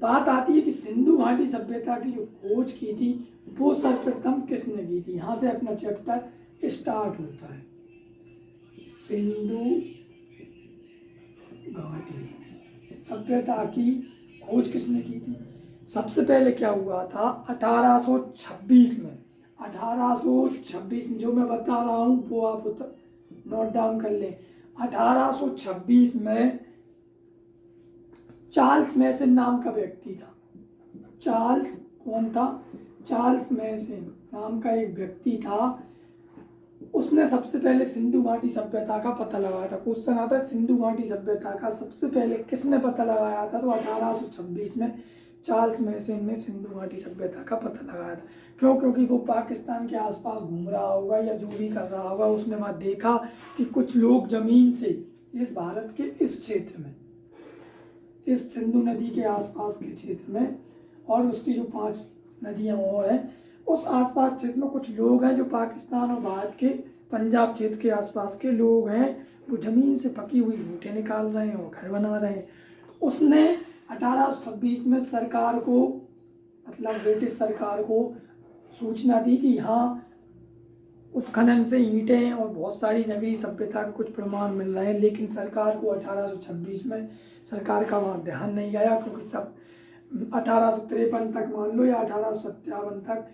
बात आती है कि सिंधु घाटी सभ्यता की जो खोज की थी वो सर्वप्रथम किसने की थी। यहाँ से अपना चैप्टर स्टार्ट होता है। सिंधु घाटी सभ्यता की खोज किसने की थी। सबसे पहले क्या हुआ था 1826 में। 1826 जो मैं बता रहा हूँ वो आप नोट डाउन कर लें। 1826 में चार्ल्स मैसन नाम का व्यक्ति था। चार्ल्स कौन था? चार्ल्स मैसन नाम का एक व्यक्ति था। उसने सबसे पहले सिंधु घाटी सभ्यता का पता लगाया था। क्वेश्चन आता है सिंधु घाटी सभ्यता का सबसे पहले किसने पता लगाया था, तो 1826 में चार्ल्स मैसन ने सिंधु घाटी सभ्यता का पता लगाया था। क्यों? क्योंकि वो पाकिस्तान के आसपास घूम रहा होगा या जो भी कर रहा होगा, उसने वहाँ देखा कि कुछ लोग जमीन से इस भारत के इस क्षेत्र में, इस सिंधु नदी के आसपास के क्षेत्र में और उसकी जो 5 नदियाँ और हैं उस आसपास क्षेत्र में कुछ लोग हैं जो पाकिस्तान और भारत के पंजाब क्षेत्र के आसपास के लोग हैं, वो ज़मीन से पकी हुई ईंटें निकाल रहे हैं और घर बना रहे हैं। उसने 1826 में सरकार को, मतलब ब्रिटिश सरकार को सूचना दी कि यहाँ उत्खनन से ईंटें और बहुत सारी नगरीय सभ्यता के कुछ प्रमाण मिल रहे हैं। लेकिन सरकार को 1826 में सरकार का वहाँ ध्यान नहीं गया, क्योंकि सब 1853 तक मान लो या 1857 तक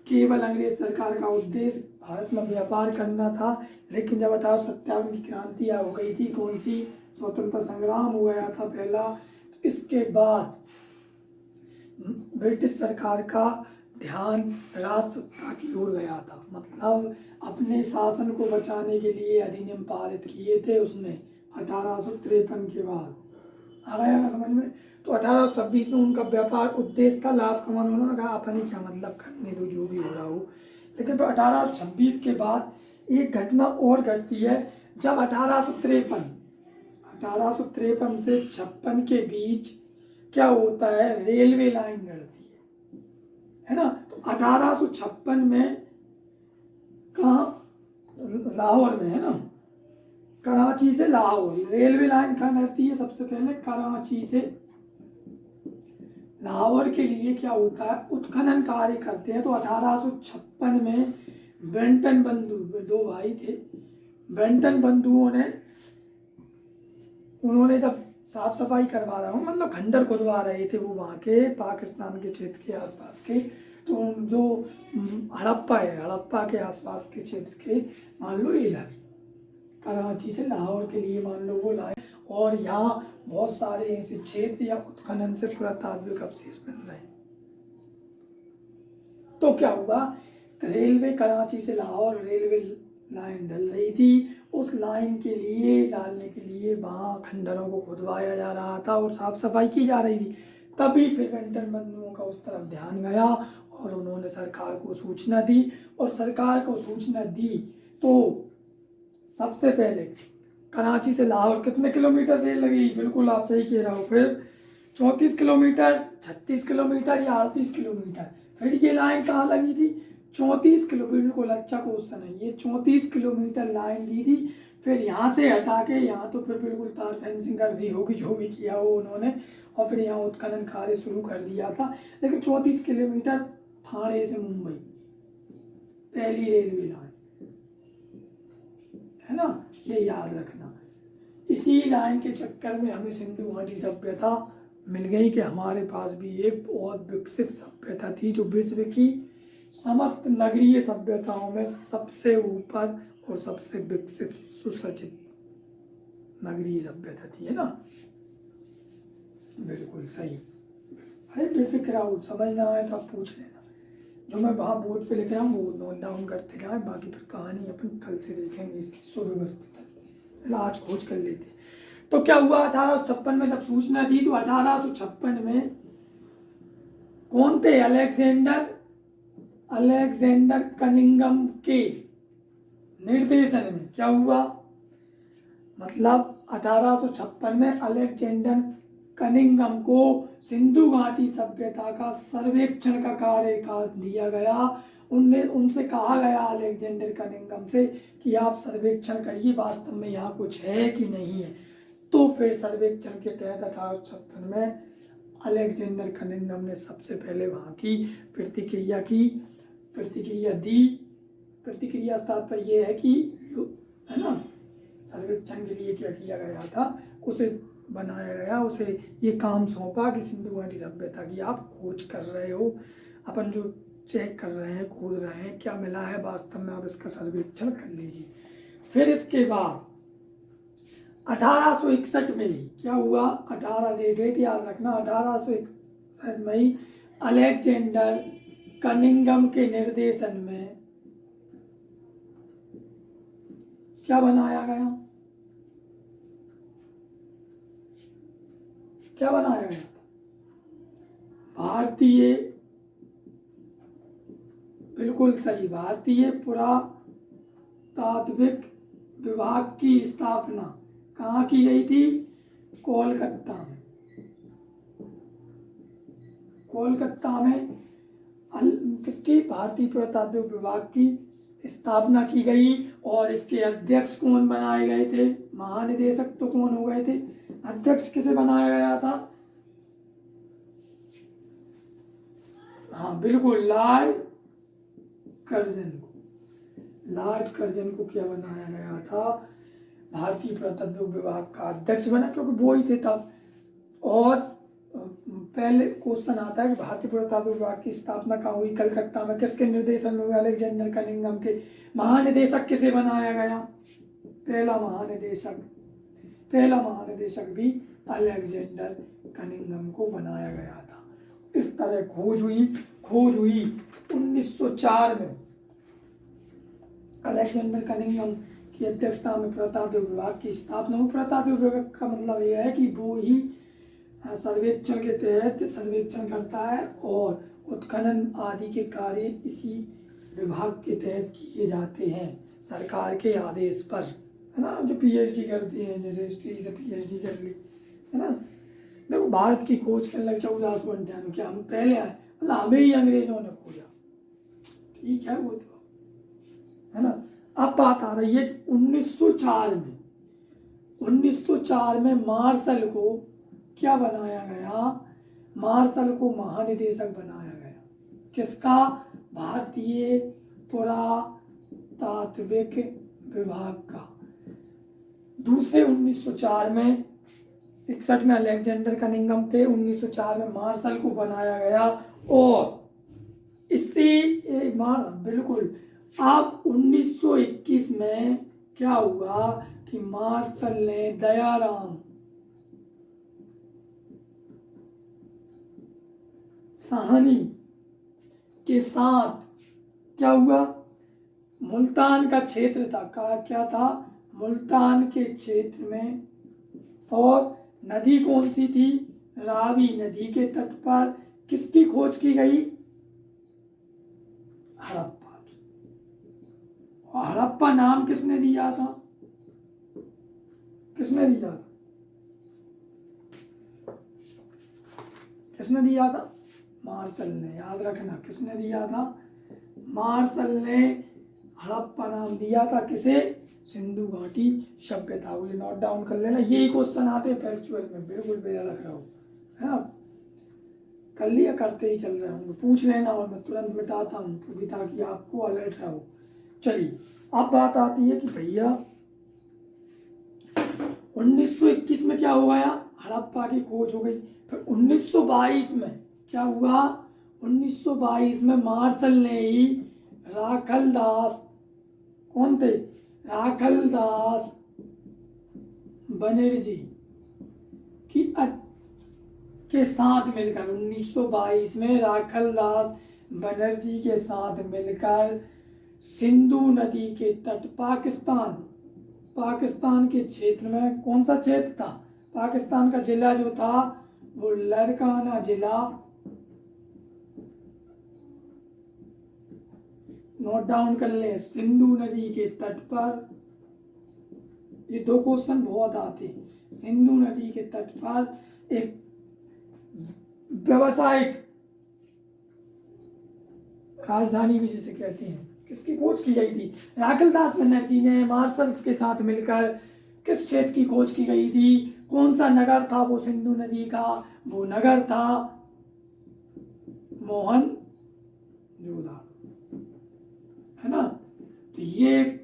केवल अंग्रेज सरकार का उद्देश्य भारत में व्यापार करना था। लेकिन जब 1857 की क्रांति हो गई थी, कौन सी, स्वतंत्रता संग्राम हो गया था पहला, इसके बाद ब्रिटिश सरकार का ध्यान राजसत्ता की ओर गया था। मतलब अपने शासन को बचाने के लिए अधिनियम पारित किए थे उसने 1853 के बाद। आ गया ना समझ में? तो 1826 में उनका व्यापार उद्देश्य था लाभ कमाना। उन्होंने कहा अपने क्या मतलब, करने दो जो भी हो रहा हो। लेकिन फिर 1826 के बाद एक घटना और घटती है। जब 1853 से 56 के बीच क्या होता है, रेलवे लाइन गढ़ती है ना। तो 1856 में कहाँ, लाहौर में है ना, कराची से लाहौर रेलवे लाइन कहाँ रहती है, सबसे पहले कराची से लाहौर के लिए क्या होता है, उत्खनन कार्य करते हैं। तो 1856 में बेंटन बंधु, 2 भाई थे, बेंटन बंधुओं ने, उन्होंने जब साफ सफाई करवा रहा हूँ, मतलब खंडर खुदवा रहे थे वो वहाँ के पाकिस्तान के क्षेत्र के आसपास के, तो जो हड़प्पा है, हड़प्पा के आसपास के क्षेत्र के, मान लो इधर कराची से लाहौर के लिए मान लो वो लाए, और यहाँ बहुत सारे ऐसे क्षेत्र या उत्खनन से पुरातात्विक अवशेष मिल रहे हैं। तो क्या हुआ, रेलवे कराची से लाहौर रेलवे लाइन डल रही थी। उस लाइन के लिए डालने के लिए वहाँ खंडरों को खुदवाया जा रहा था और साफ सफाई की जा रही थी। तभी फिर बेंटन बंधुओं का उस तरफ ध्यान गया और उन्होंने सरकार को सूचना दी। और सरकार को सूचना दी तो सबसे पहले कराची से लाहौर कितने किलोमीटर रेल लगी, बिल्कुल आप सही कह रहे हो, फिर 34 किलोमीटर, 36 किलोमीटर या 38 किलोमीटर। फिर ये लाइन कहाँ लगी थी, 34 किलोमीटर, बिल्कुल अच्छा क्वेश्चन है ये, 34 किलोमीटर लाइन दी थी। फिर यहाँ से हटा के यहाँ तो फिर बिल्कुल तार फेंसिंग कर दी होगी, जो भी किया हो उन्होंने, और फिर यहाँ उत्खनन कार्य शुरू कर दिया था। लेकिन 34 किलोमीटर ठाणे से मुंबई पहली रेलवे लाइन है ना, ये याद रखना। इसी लाइन के चक्कर में हमें सिंधु घाटी सभ्यता मिल गई कि हमारे पास भी एक बहुत विकसित सभ्यता थी, जो विश्व की समस्त नगरीय सभ्यताओं में सबसे ऊपर और सबसे विकसित सुसज्जित नगरीय सभ्यता थी, है ना। बिल्कुल सही। अरे बेफिक्र हो, समझ ना आए तो आप पूछ लेना। जो मैं वहाँ बोर्ड पे लिख रहा हूँ वो नोट डाउन करते जाए, बाकी फिर कहानी अपन कल से देखेंगे इसकी सुव्यवस्थित। आज खोज कर लेते। तो क्या हुआ, 1856 में जब सूचना दी तो 1856 में कौन थे, अलेक्जेंडर कनिंघम के निर्देशन में क्या हुआ, मतलब 1856 में अलेक्जेंडर कनिंघम को सिंधु घाटी सभ्यता का सर्वेक्षण का कार्य दिया गया। उनसे कहा गया अलेक्जेंडर कनिंघम से कि आप सर्वेक्षण करिए वास्तव में यहाँ कुछ है कि नहीं है। तो फिर सर्वेक्षण के तहत 1856 में अलेक्जेंडर कनिंघम ने सबसे पहले वहाँ की प्रतिक्रिया की, प्रतिक्रिया दी। प्रतिक्रिया तात्पर्य ये है कि है ना, सर्वेक्षण के लिए क्या किया गया था, उसे बनाया गया, उसे ये काम सौंपा कि सिंधु घाटी सभ्यता की आप खोज कर रहे हो, अपन जो चेक कर रहे हैं, खोज रहे हैं, क्या मिला है वास्तव में, आप इसका सर्वेक्षण कर लीजिए। फिर इसके बाद 1861 में ही क्या हुआ, 18 डेट याद रखना, 1861 में ही अलेक्जेंडर कनिंघम के निर्देशन में क्या बनाया गया, क्या बनाया गया था, भारतीय, बिल्कुल सही, भारतीय पुरातात्विक विभाग की स्थापना कहाँ की गई थी, कोलकाता में। कोलकाता में किसकी, भारतीय पुरातात्विक विभाग की स्थापना की गई। और इसके अध्यक्ष कौन बनाए गए थे, महानिदेशक तो कौन हो गए थे, अध्यक्ष किसे बनाया गया था, हाँ बिल्कुल, लॉर्ड कर्जन को, लॉर्ड कर्जन को क्या बनाया गया था, भारतीय पुरातत्व विभाग का अध्यक्ष बना, क्योंकि वो ही थे तब। और पहले क्वेश्चन आता है कि भारतीय पुरातत्व विभाग की स्थापना कहाँ हुई, कलकत्ता में, किसके निर्देशन में हुई, अलेक्जेंडर कनिंघम के। महानिदेशक किसे बनाया गया, पहला महानिदेशक भी अलेक्जेंडर कनिंघम को बनाया गया था। इस तरह खोज हुई 1904 में अलेक्जेंडर कनिंघम की अध्यक्षता में पुरातात्विक विभाग की स्थापना हुई। पुरातात्विक विभाग का मतलब यह है कि वो ही सर्वेक्षण के तहत सर्वेक्षण करता है और उत्खनन आदि के कार्य इसी विभाग के तहत किए जाते हैं सरकार के आदेश पर, है ना। जो पीएचडी करते हैं, जैसे हिस्ट्री से पीएचडी कर ली, है ना। देखो भारत की खोज करने लगे 1498 क्या हम पहले आए, मतलब हमें ही अंग्रेजों ने खोजा, ठीक है वो तो, है ना। अब बात आ रही है कि 1904 में मार्शल को क्या बनाया गया, मार्शल को महानिदेशक बनाया गया, किसका, भारतीय पुरातात्विक विभाग का। दूसरे 1904 में 61 में अलेक्जेंडर कनिंघम थे, 1904 में मार्शल को बनाया गया। और इसी बिल्कुल अब 1921 में क्या हुआ कि मार्शल ने दयाराम साहनी के साथ क्या हुआ, मुल्तान का क्षेत्र था, क्या था, मुल्तान के क्षेत्र में, और नदी कौन सी थी, रावी नदी के तट पर किसकी खोज की गई, हड़प्पा की। और हड़प्पा नाम किसने दिया था, किसने दिया था, किसने दिया था, मार्शल ने, याद रखना किसने दिया था, मार्शल ने हड़प्पा नाम दिया था, किसे, सिंधु घाटी सभ्यता को। नोट डाउन कर लेना, यही क्वेश्चन आते हैं फैक्चुअल में, बिल्कुल बेरा रख रहा हूँ, है ना। कर लिया, करते ही चल रहे होंगे, पूछ लेना और मैं तुरंत मिटाता हूँ क्योंकि ताकि आपको अलर्ट रहो। चलिए अब बात आती है कि भैया 1921 में क्या हुआ, हड़प्पा की खोज हो गई। फिर 1922 में क्या हुआ, 1922 में मार्शल ने ही राखलदास, कौन थे, राखलदास बनर्जी के साथ मिलकर 1922 में राखलदास बनर्जी के साथ मिलकर सिंधु नदी के तट पाकिस्तान के क्षेत्र में, कौन सा क्षेत्र था, पाकिस्तान का जिला जो था वो लड़काना जिला, नोट डाउन कर ले, सिंधु नदी के तट पर, ये दो क्वेश्चन बहुत आते हैं, सिंधु नदी के तट पर एक व्यवसायिक राजधानी भी जिसे कहते हैं, किसकी खोज की गई थी, राखलदास बनर्जी ने मार्शल के साथ मिलकर किस क्षेत्र की खोज की गई थी, कौन सा नगर था वो सिंधु नदी का? वो नगर था मोहनजोदड़ो, है ना। तो ये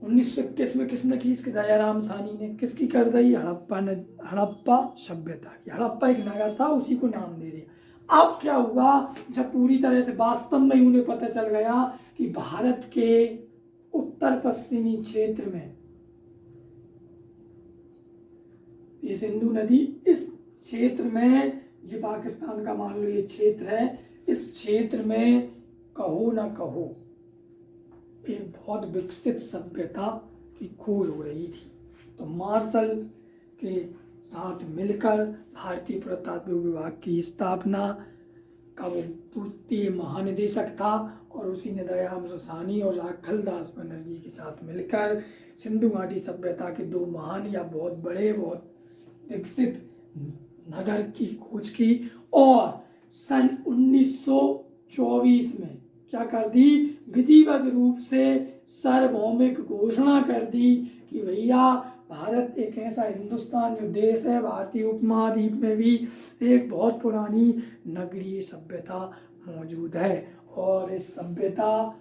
1921 में किसने की? इसके दयाराम साहनी ने। किसकी कर दी? हड़प्पा सभ्यता की। हड़प्पा एक नगर था, उसी को नाम दे दिया। अब क्या हुआ, जब पूरी तरह से वास्तव में उन्हें पता चल गया कि भारत के उत्तर पश्चिमी क्षेत्र में ये सिंधु नदी, इस क्षेत्र में, ये पाकिस्तान का मान लो ये क्षेत्र है, इस क्षेत्र में कहो ना कहो एक बहुत विकसित सभ्यता की खोज हो रही थी। तो मार्शल के साथ मिलकर भारतीय पुरातत्व विभाग की स्थापना का वो द्वितीय महानिदेशक था, और उसी ने दयाराम साहनी और राखलदास बनर्जी के साथ मिलकर सिंधु घाटी सभ्यता के दो महान या बहुत बड़े, बहुत विकसित नगर की खोज की। और सन 1924 में क्या कर दी? विधिवत रूप से सार्वभौमिक घोषणा कर दी कि भैया भारत एक ऐसा हिंदुस्तान जो देश है, भारतीय उपमहाद्वीप में भी एक बहुत पुरानी नगरीय सभ्यता मौजूद है, और इस सभ्यता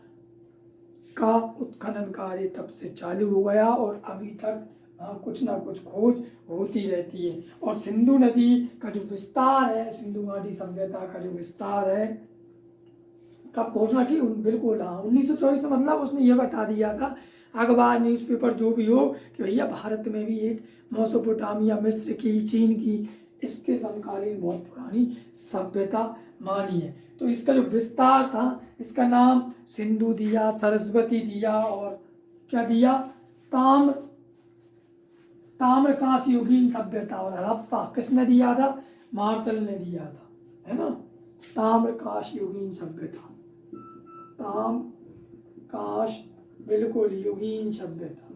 का उत्खनन कार्य तब से चालू हो गया और अभी तक कुछ ना कुछ खोज होती रहती है। और सिंधु नदी का जो विस्तार है, सिंधु घाटी सभ्यता का जो विस्तार है, कब घोषणा की? बिल्कुल हाँ, 1924 में। मतलब उसने ये बता दिया था, अखबार न्यूज़पेपर जो भी हो, कि भैया भारत में भी एक मेसोपोटामिया, मिस्र की, चीन की, इसके समकालीन बहुत पुरानी सभ्यता मानी है। तो इसका जो विस्तार था, इसका नाम सिंधु दिया, सरस्वती दिया, और क्या दिया? ताम्रकांस युगीन सभ्यता। और हड़प्पा किसने दिया था? मार्शल ने दिया था, है ना। ताम्रकांस युगीन सभ्यता, ताम्रकांस बिल्कुल युगीन सभ्यता।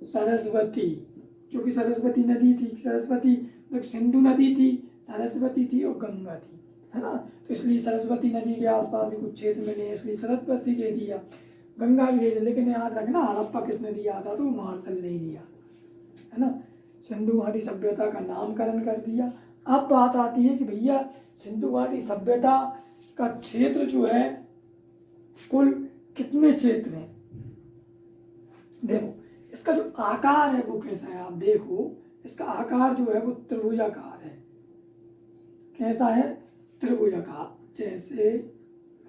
सरस्वती, क्योंकि सरस्वती नदी थी, सरस्वती सिंधु नदी थी, सरस्वती थी और गंगा थी, है ना। तो इसलिए सरस्वती नदी के आसपास भी कुछ क्षेत्र मिले, इसलिए सरस्वती दे दिया, गंगा भी दे दिया। लेकिन याद रखना, हड़प्पा किसने दिया था? तो मार्शल ने ही दिया, है ना। सिंधु घाटी सभ्यता का नामकरण कर दिया। अब बात आती है कि भैया सिंधु घाटी सभ्यता का क्षेत्र जो है, कुल कितने क्षेत्र हैं? देखो, इसका जो आकार है वो कैसा है, आप देखो, इसका आकार जो है वो त्रिभुजाकार है। कैसा है? त्रिभुजाकार। जैसे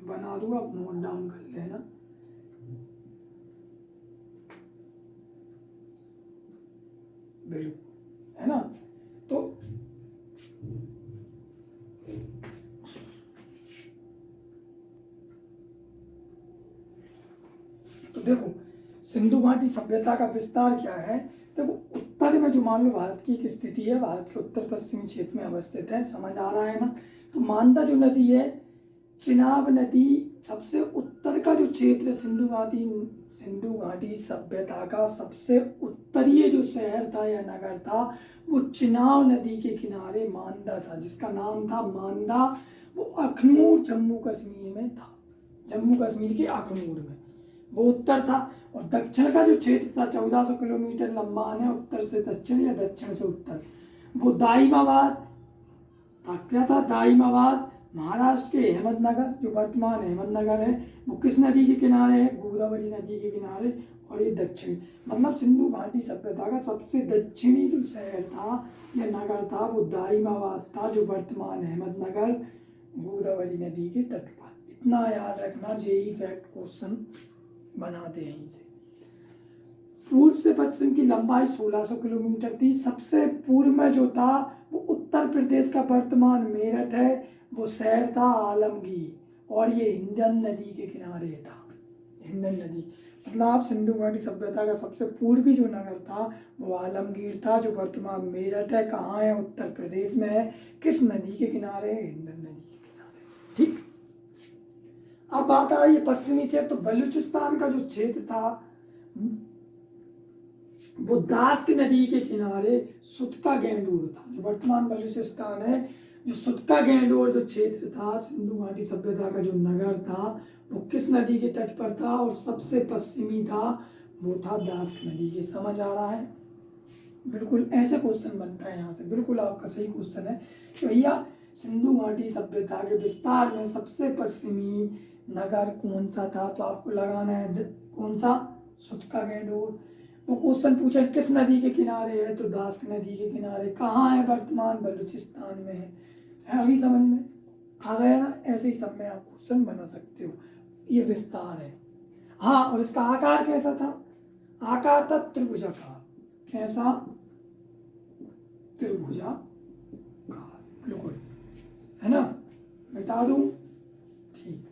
बना दूंगा, आप नोट डाउन कर लेना। बिल्कुल, है ना। तो देखो, सिंधु घाटी सभ्यता का विस्तार क्या है? देखो, उत्तर में जो मान लो भारत की एक स्थिति है, भारत के उत्तर पश्चिमी क्षेत्र में अवस्थित है, समझ आ रहा है ना। तो मानदा जो नदी है, चिनाब नदी, सबसे उत्तर का जो क्षेत्र सिंधु घाटी सभ्यता का सबसे उत्तरीय जो शहर था या नगर था, वो चिनाब नदी के किनारे मानदा था, जिसका नाम था मानदा। वो अखनूर जम्मू कश्मीर में था, जम्मू कश्मीर के अखनूर में, वो उत्तर था। और दक्षिण का जो क्षेत्र था 1400 किलोमीटर लंबा है, उत्तर से दक्षिण या दक्षिण से उत्तर, वो दाइमाबाद था। क्या था? दाइमाबाद, महाराष्ट्र के अहमदनगर, जो वर्तमान अहमदनगर है, वो किस नदी के किनारे है? गोदावरी नदी के किनारे। और ये दक्षिणी, मतलब सिंधु घाटी सभ्यता का सबसे दक्षिणी जो शहर था या नगर था, वो दाइमाबाद था, जो वर्तमान अहमदनगर, गोदावरी नदी के तट पर। इतना याद रखना, जेईई फैक्ट क्वेश्चन बनाते हैं इसे। पूर्व से पश्चिम की लंबाई 1600 किलोमीटर थी। सबसे पूर्व में जो था वो उत्तर प्रदेश का वर्तमान मेरठ है, वो शहर था आलमगीर, और ये हिंडन नदी के किनारे था। हिंडन नदी, मतलब आप सिंधु घाटी सभ्यता का सबसे पूर्वी जो नगर था वो आलमगीर था, जो वर्तमान मेरठ है। कहाँ है? उत्तर प्रदेश में है। किस नदी के किनारे है? हिंडन नदी के किनारे। ठीक, अब बात आ रही है पश्चिमी क्षेत्र। तो बलूचिस्तान का जो क्षेत्र था वो दास की नदी के किनारे सुतका गैंडोर था, जो वर्तमान बलूचिस्तान है। जो सुतका गैंडोर जो क्षेत्र था, सिंधु घाटी सभ्यता का जो नगर था, वो किस नदी के तट पर था? और सबसे पश्चिमी था वो था दास्क नदी के। समझ आ रहा है? बिल्कुल ऐसे क्वेश्चन बनता है यहाँ से। बिल्कुल आपका सही क्वेश्चन है कि भैया सिंधु घाटी सभ्यता के विस्तार में सबसे पश्चिमी नगर कौन सा था, तो आपको लगाना है कौन सा, सुत्का-गैडोर। वो क्वेश्चन पूछा किस नदी के किनारे है, तो दास्क नदी के किनारे। कहाँ है वर्तमान, बलूचिस्तान में है। अभी समझ में आ गया ना? ऐसे ही सब में आप क्वेश्चन बना सकते हो। ये विस्तार है। हाँ, और इसका आकार कैसा था? आकार था त्रिभुजाकार। कैसा? त्रिभुजाकार। बिल्कुल, है ना? बता दूं? ठीक।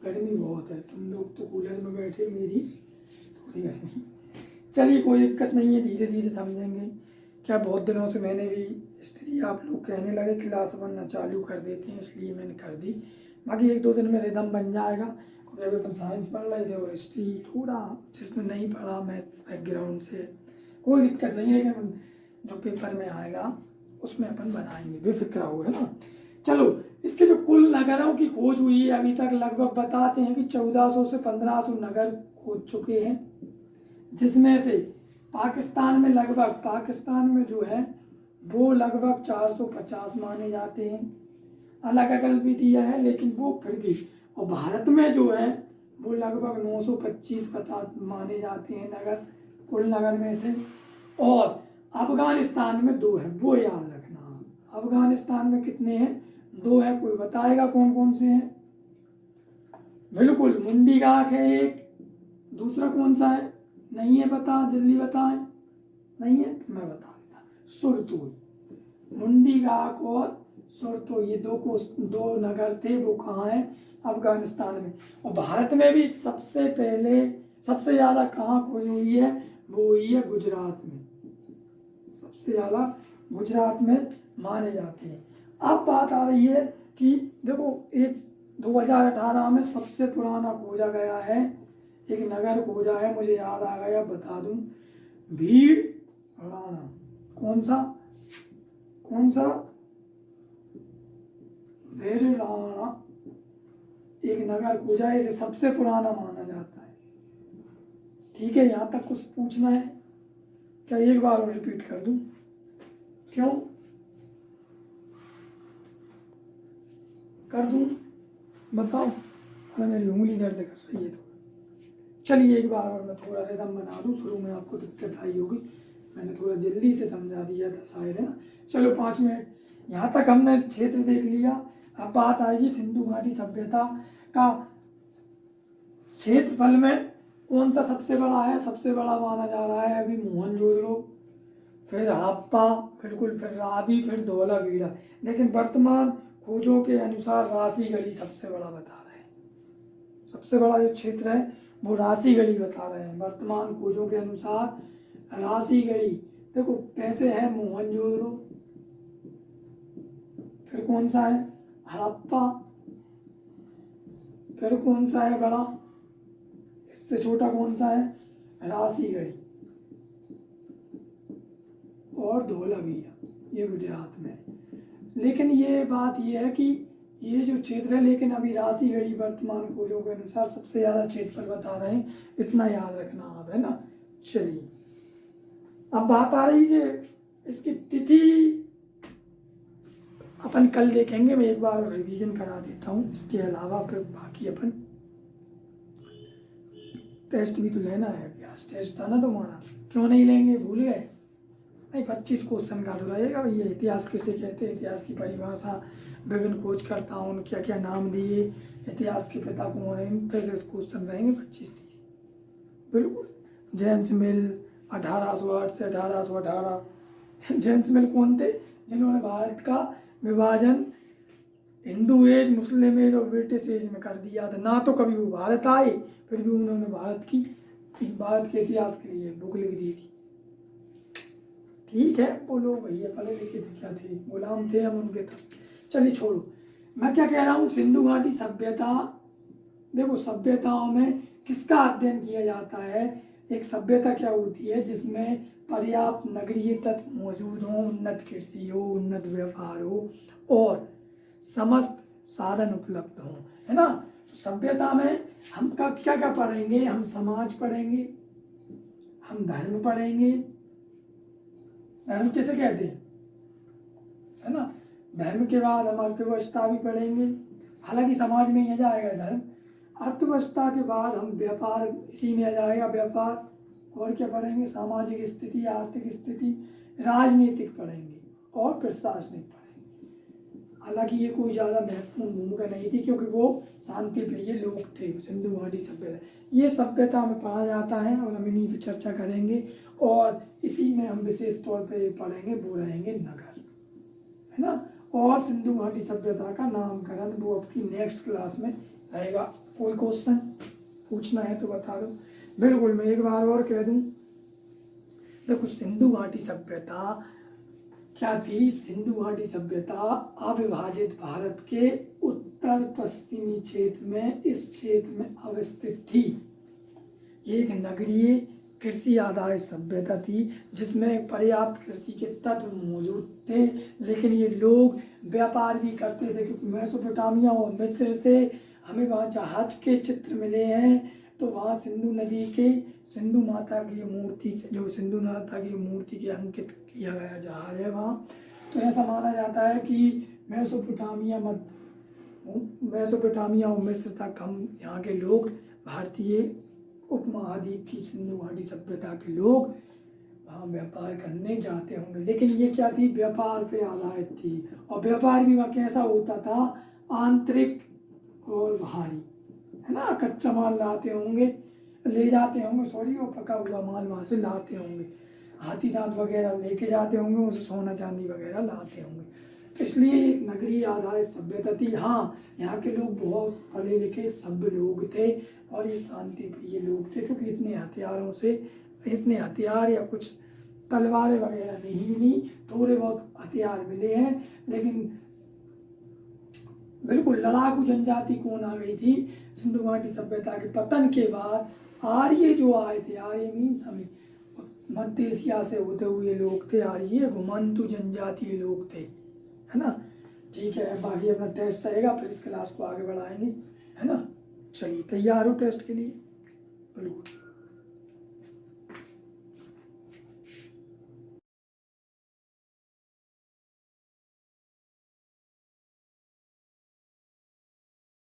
गर्मी बहुत है, तुम लोग तो कूलर में बैठे, मेरी थोड़ी गर्मी। चलिए कोई दिक्कत नहीं है, धीरे धीरे समझेंगे। क्या बहुत दिनों से मैंने भी, इसलिए आप लोग कहने लगे क्लास बनना चालू कर देते हैं, इसलिए मैंने कर दी। बाकी 1-2 दिन में रिदम बन जाएगा, क्योंकि अभी अपन साइंस पढ़ रहे थे और हिस्ट्री थोड़ा जिसने नहीं पढ़ा मैथ बैकग्राउंड से, कोई दिक्कत नहीं है, लेकिन जो पेपर में आएगा उसमें अपन बनाएंगे, बेफिक्र हो, है ना। चलो, इसके जो कुल नगरों की खोज हुई है अभी तक, लगभग बताते हैं कि 1400 से 1500 नगर खोज चुके हैं, जिसमें से पाकिस्तान में जो है वो लगभग 450 माने जाते हैं। अलग अलग भी दिया है लेकिन वो फिर भी, और भारत में जो है वो लगभग 925 माने जाते हैं नगर, कुल नगर में से। और अफगानिस्तान में 2 है, वो याद रखना। अफगानिस्तान में कितने हैं? 2 है। कोई बताएगा कौन कौन से हैं? बिल्कुल, मुंडीगाक है एक, दूसरा कौन सा है? नहीं है पता, जल्दी बताएं। नहीं है तो मैं बता देता, सुरतोई। मुंडीगाक और सुरतोई, ये 2 नगर थे, वो कहाँ है? अफगानिस्तान में। और भारत में भी सबसे पहले, सबसे ज़्यादा कहाँ खोज हुई है? वो हुई है गुजरात में। सबसे ज़्यादा गुजरात में माने जाते हैं। अब बात आ रही है कि देखो, एक 2018 में सबसे पुराना खोजा गया है, एक नगर खोजा है, मुझे याद आ गया, बता दूं, भीड़ राणा। कौन सा? भीड़ राणा एक नगर खोजा है, इसे सबसे पुराना माना जाता है। ठीक है, यहाँ तक कुछ पूछना है क्या? एक बार और रिपीट कर दूं? क्यों कर दूं? बताओ। अरे मेरी उंगली दर्द कर रही है तो। चलिए एक बार और मैं थोड़ा रिदम बना दूं, शुरू में आपको दिक्कत आई होगी, मैंने थोड़ा जल्दी से समझा दिया था शायद, है ना। चलो 5 मिनट, यहाँ तक हमने क्षेत्र देख लिया। अब बात आएगी सिंधु घाटी सभ्यता का क्षेत्रफल में कौन सा सबसे बड़ा है। सबसे बड़ा माना जा रहा है अभी मोहनजोदड़ो, फिर हड़प्पा, बिल्कुल, फिर रावी, फिर धौलावीरा। लेकिन वर्तमान खोजों के अनुसार राशि गढ़ी सबसे बड़ा बता रहे हैं। सबसे बड़ा जो क्षेत्र है वो राशि गढ़ी बता रहे हैं वर्तमान खोजों के अनुसार। राशि गढ़ी, देखो कैसे है, मोहनजोदड़ो, फिर कौन सा है? हड़प्पा, फिर कौन सा है बड़ा, इससे छोटा कौन सा है? राशि गढ़ी, और धौलावीरा, ये गुजरात में। लेकिन ये बात ये है कि ये जो क्षेत्र है, लेकिन अभी राशि गढ़ी वर्तमान खोजों के अनुसार सबसे ज़्यादा क्षेत्रफल बता रहे हैं, इतना याद रखना आप, है ना। चलिए अब बात आ रही है इसकी तिथि, अपन कल देखेंगे, मैं एक बार रिवीजन करा देता हूँ। इसके अलावा फिर बाकी अपन टेस्ट भी तो लेना है, अभ्यास टेस्ट था ना तुम्हारा, क्यों नहीं लेंगे, भूल गए? नहीं, 25 क्वेश्चन का तो रहेगा भैया। इतिहास किसे कहते हैं, इतिहास की परिभाषा, विभिन्न खोजकर्ताओं उन्होंने क्या क्या नाम दिए, इतिहास के पिता कौन है, इन पर क्वेश्चन रहेंगे 25-30। बिल्कुल, जेम्स मिल 1808 से 1818। जेम्स मिल कौन थे? जिन्होंने भारत का विभाजन हिंदू एज, मुस्लिम एज और ब्रिटिश एज में कर दिया था। ना तो कभी वो भारत आए, फिर भी उन्होंने भारत के इतिहास के लिए बुक लिख दी थी। ठीक है, वो लोग भैया पढ़े लिखे थे, क्या थे, गुलाम थे हम उनके तक। चलिए छोड़ो, मैं क्या कह रहा हूँ, सिंधु घाटी सभ्यता, देखो सभ्यताओं में किसका अध्ययन किया जाता है। एक सभ्यता क्या होती है जिसमें पर्याप्त नगरीय तत्व मौजूद हो, उन्नत कृषि हो, उन्नत व्यापार हो और समस्त साधन उपलब्ध हो, है ना। सभ्यता में हम क्या क्या पढ़ेंगे? हम समाज पढ़ेंगे, हम धर्म पढ़ेंगे। धर्म किसे कहते हैं, है ना? धर्म के बाद हम अर्थव्यवस्था भी पढ़ेंगे, हालांकि समाज में ही आ जाएगा धर्म। अर्थव्यवस्था के बाद हम व्यापार, इसी में आ जाएगा व्यापार। और क्या पढ़ेंगे? सामाजिक स्थिति, आर्थिक स्थिति, राजनीतिक पढ़ेंगे और प्रशासनिक पढ़ेंगे। हालांकि ये कोई ज़्यादा महत्वपूर्ण भूमिका नहीं थी, क्योंकि वो शांति प्रिय लोग थे, सिंधु घाटी सभ्यता। ये सभ्यता में पढ़ा जाता है और हम इन्हीं पर चर्चा करेंगे। और इसी में हम विशेष तौर पे पढ़ेंगे, वो रहेंगे नगर, है ना? और सिंधु घाटी सभ्यता का नामकरण वो आपकी नेक्स्ट क्लास में रहेगा। कोई क्वेश्चन पूछना है तो बता दो। बिल्कुल, मैं एक बार और कह दूं, देखो सिंधु घाटी सभ्यता क्या थी? सिंधु घाटी सभ्यता अविभाजित भारत के उत्तर पश्चिमी क्षेत्र में, इस क्षेत्र में अवस्थित थी। ये एक नगरीय कृषि आधारित सभ्यता थी, जिसमें पर्याप्त कृषि के तत्व मौजूद थे, लेकिन ये लोग व्यापार भी करते थे, क्योंकि मेसोपोटामिया और मिस्र से हमें वहाँ जहाज के चित्र मिले हैं। तो वहाँ सिंधु नदी के, सिंधु माता की मूर्ति, जो सिंधु माता की मूर्ति के अंकित किया गया जहाज है वहाँ। तो ऐसा माना जाता है कि मेसोपोटामिया और मिस्र तक हम यहाँ के लोग, भारतीय उपमहाद्वीप की सिंधु घाटी सभ्यता के लोग वहाँ व्यापार करने जाते होंगे। लेकिन ये क्या थी? व्यापार पे आधारित थी। और व्यापार भी वहाँ कैसा होता था? आंतरिक और बाहरी, है ना? कच्चा माल लाते होंगे, ले जाते होंगे, सॉरी, और पका हुआ माल वहाँ से लाते होंगे, हाथी दांत वगैरह लेके जाते होंगे, उसे सोना चांदी वगैरह लाते होंगे। तो इसलिए एक नगरीय आधारित सभ्यता थी। हाँ, यहाँ के लोग बहुत पढ़े लिखे सभ्य लोग थे और ये शांति प्रिय लोग थे, क्योंकि इतने हथियार या कुछ तलवारें वगैरह नहीं मिली, थोड़े बहुत हथियार मिले हैं। लेकिन बिल्कुल लड़ाकू जनजाति कौन आ गई थी? सिंधु घाटी सभ्यता के पतन के बाद आर्य जो आए थे, आर्य मीन्स हमें मध्य एशिया से होते हुए लोग थे, आर्य घुमंतु जनजातीय लोग थे, है ना? ठीक है, बाकी अपना टेस्ट रहेगा, फिर इस क्लास को आगे बढ़ाएंगे, है ना? चलिए, तैयार हो टेस्ट के लिए? बिल्कुल।